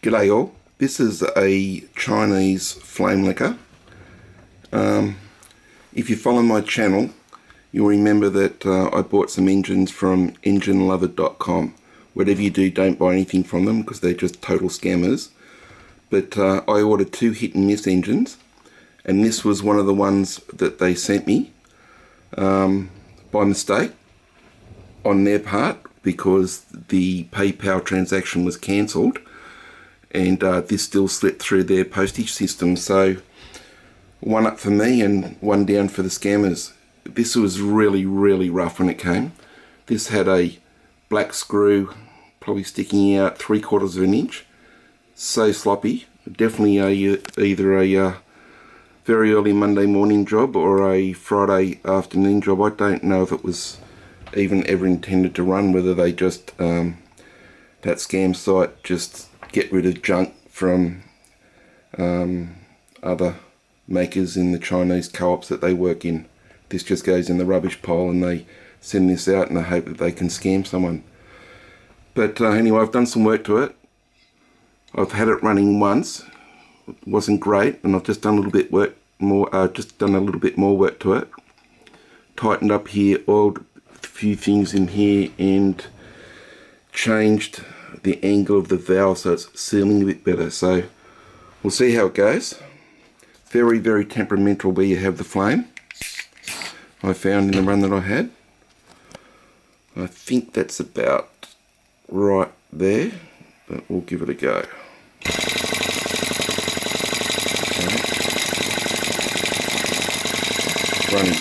G'day all, this is a Chinese flame licker. If you follow my channel, you'll remember that I bought some engines from enginelover.com. Whatever you do, don't buy anything from them because they're just total scammers. But I ordered 2 hit and miss engines, and this was one of the ones that they sent me by mistake on their part because the PayPal transaction was cancelled, and this still slipped through their postage system. So one up for me and one down for the scammers. This was really rough when it came. This had a black screw probably sticking out 3/4 of an inch. So sloppy. Definitely either a very early Monday morning job or a Friday afternoon job. I don't know if it was even ever intended to run, whether they just that scam site just get rid of junk from other makers in the Chinese co-ops that they work in. This just goes in the rubbish pile and they send this out and they hope that they can scam someone. But anyway, I've done some work to it. I've had it running once. It wasn't great, and I've just done a little bit more work to it. Tightened up here, oiled a few things in here, and changed the angle of the valve so it's sealing a bit better. So we'll see how it goes. Very temperamental where you have the flame. I found in the run that I had. I think that's about right there, but we'll give it a go. Okay. Running.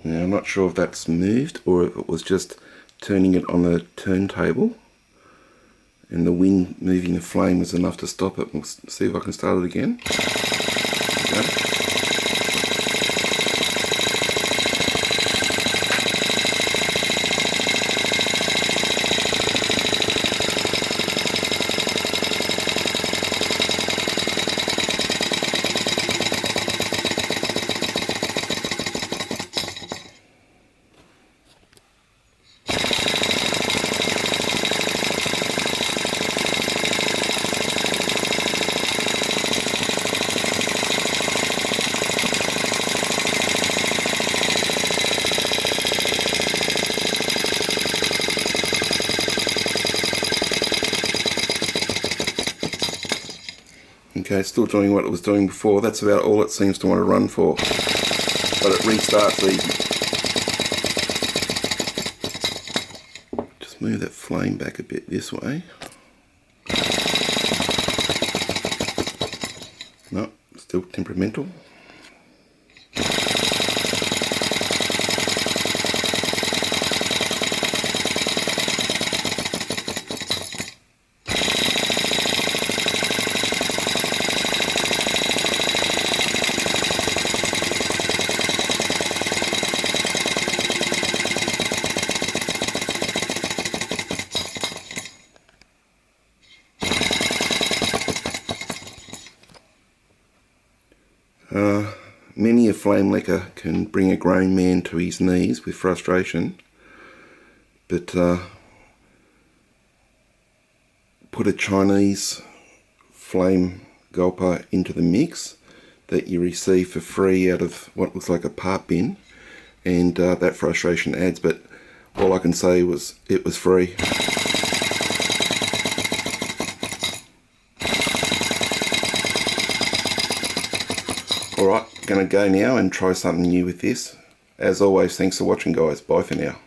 Now I'm not sure if that's moved or if it was just turning it on the turntable and the wind moving the flame was enough to stop it. We'll see if I can start it again. Okay. Okay, still doing what it was doing before. That's about all it seems to want to run for. But it restarts easy. Just move that flame back a bit this way. No, still temperamental. Many a flame licker can bring a grown man to his knees with frustration, but put a Chinese flame Gulper into the mix that you receive for free out of what looks like a part bin, and that frustration adds. But all I can say was it was free. Alright, gonna go now and try something new with this. As always, thanks for watching guys. Bye for now.